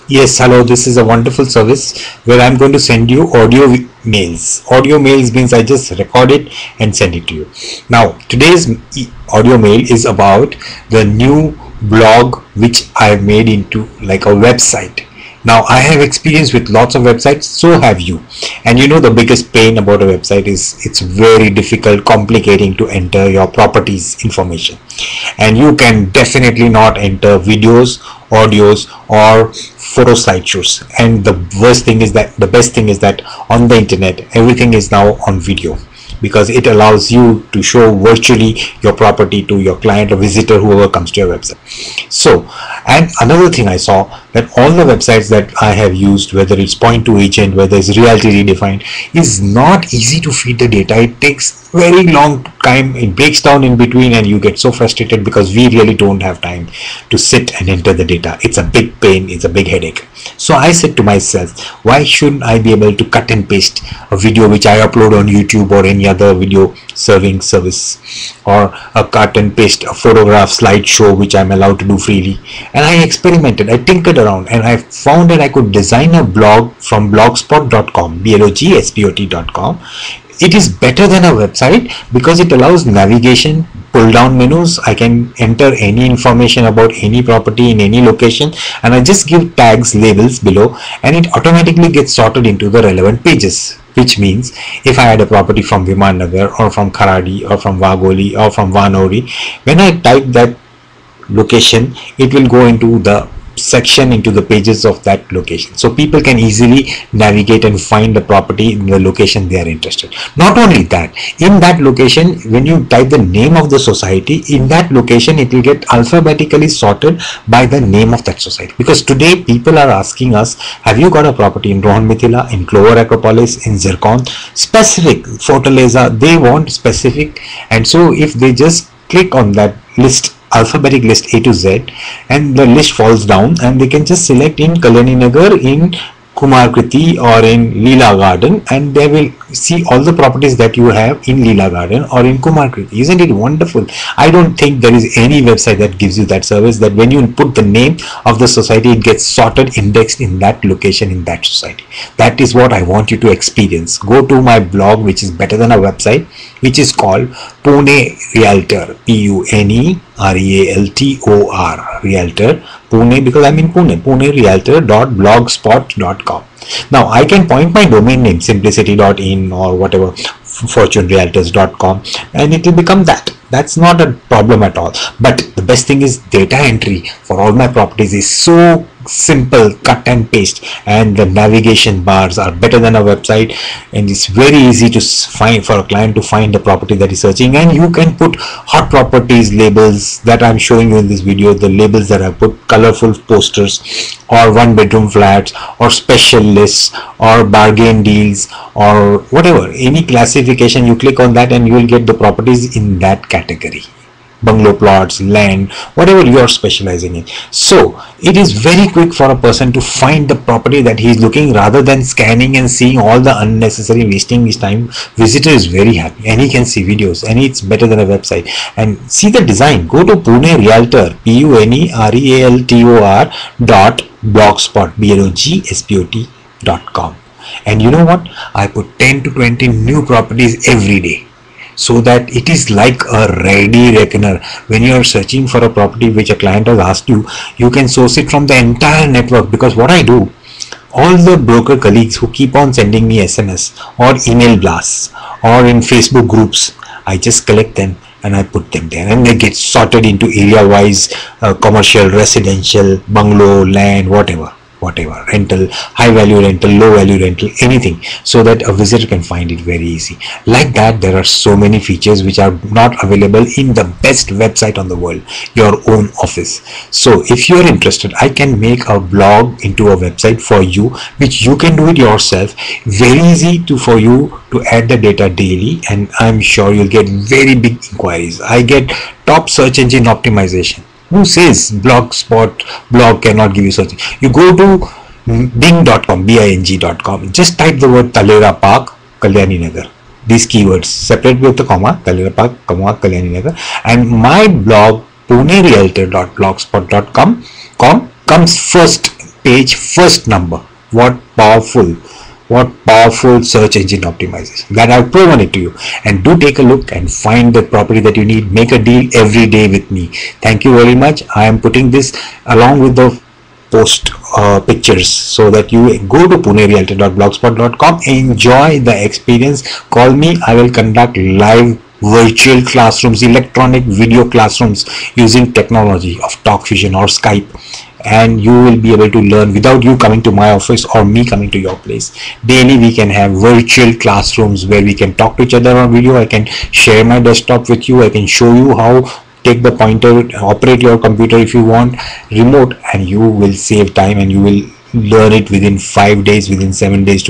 Yes, hello. This is a wonderful service where I'm going to send you mails. Audio mails means I just record it and send it to you. Now, today's audio mail is about the new blog which I made into like a website. Now, I have experience with lots of websites, so have you. And you know, the biggest pain about a website is it's very difficult, complicating to enter your properties information. And you can definitely not enter videos, audios, or photo slideshows. And the worst thing is that the best thing is that on the internet, everything is now on video, because it allows you to show virtually your property to your client or visitor, whoever comes to your website. So, and another thing I saw, that all the websites that I have used, whether it's Point to Agent, whether it's Realty Redefined, is not easy to feed the data. It takes very long time, it breaks down in between, and you get so frustrated because we really don't have time to sit and enter the data. It's a big pain, it's a big headache. So I said to myself, why shouldn't I be able to cut and paste a video which I upload on YouTube or any other video serving service, or a cut and paste a photograph slideshow which I'm allowed to do freely. And I experimented, I tinkered around, and I found that I could design a blog from blogspot.com, blogspot.com. It is better than a website because it allows navigation, pull down menus. I can enter any information about any property in any location, and I just give tags, labels below, and it automatically gets sorted into the relevant pages. Which means if I had a property from Viman Nagar or from Kharadi or from Wagholi or from Vanori, when I type that location, it will go into the section, into the pages of that location, so people can easily navigate and find the property in the location they are interested. Not only that, in that location, when you type the name of the society, in that location it will get alphabetically sorted by the name of that society. Because today people are asking us, have you got a property in Rohan Mithila, in Clover Acropolis, in Zircon, specific, Fortaleza, they want specific. And so if they just click on that list, alphabetic list A to Z, and the list falls down, and they can just select in Kalyani Nagar, in Kumarkriti, or in Leela Garden, and they will see all the properties that you have in Leela Garden or in Kumarkriti. Isn't it wonderful? I don't think there is any website that gives you that service, that when you put the name of the society, it gets sorted, indexed in that location, in that society. That is what I want you to experience. Go to my blog, which is better than a website, which is called Pune Realtor, P-U-N-E-R-E-A-L-T-O-R, Realtor, Pune, because I'm in Pune, punerealtor.blogspot.com. Now I can point my domain name, simplicity.in or whatever, fortunerealtors.com, and it will become that. That's not a problem at all. But the best thing is data entry for all my properties is so simple, cut and paste, and the navigation bars are better than a website, and it's very easy to find for a client to find the property that is searching. And you can put hot properties labels that I'm showing you in this video, the labels that I put, colorful posters, or one bedroom flats, or special lists, or bargain deals, or whatever, any classification. You click on that and you will get the properties in that category, bungalow plots, land, whatever you are specializing in. So it is very quick for a person to find the property that he is looking, rather than scanning and seeing all the unnecessary, wasting his time. Visitor is very happy, and he can see videos, and it's better than a website. And see the design. Go to Pune Realtor, P-U-N-E-R-E-A-L-T-O-R .blogspot.com. And you know what? I put 10 to 20 new properties every day, so that it is like a ready reckoner. When you are searching for a property which a client has asked you, you can source it from the entire network. Because what I do, all the broker colleagues who keep on sending me SMS or email blasts or in Facebook groups, I just collect them and I put them there, and they get sorted into area wise, commercial, residential, bungalow, land, whatever, rental, high value rental, low value rental, anything, so that a visitor can find it very easy. Like that, there are so many features which are not available in the best website on the world, your own office. So if you are interested, I can make a blog into a website for you, which you can do it yourself. Very easy for you to add the data daily, and I'm sure you'll get very big inquiries. I get top search engine optimization. Who says blogspot blog cannot give you search? You go to bing.com, bing.com, just type the word Talera Park, Kalyani Nagar, these keywords, separate with the comma, Talera Park, comma, Kalyani Nagar, and my blog punerealtor.blogspot.com comes first page first number. What powerful search engine optimization that I've proven it to you. And do take a look and find the property that you need. Make a deal every day with me. Thank you very much. I am putting this along with the post pictures so that you go to punerealtor.blogspot.com, enjoy the experience. Call me. I will conduct live virtual classrooms, electronic video classrooms using technology of TalkFusion or Skype, and you will be able to learn without you coming to my office or me coming to your place. Daily we can have virtual classrooms where we can talk to each other on video. I can share my desktop with you. I can show you how take the pointer, operate your computer if you want remote, and you will save time and you will learn it within 5 days, within 7 days.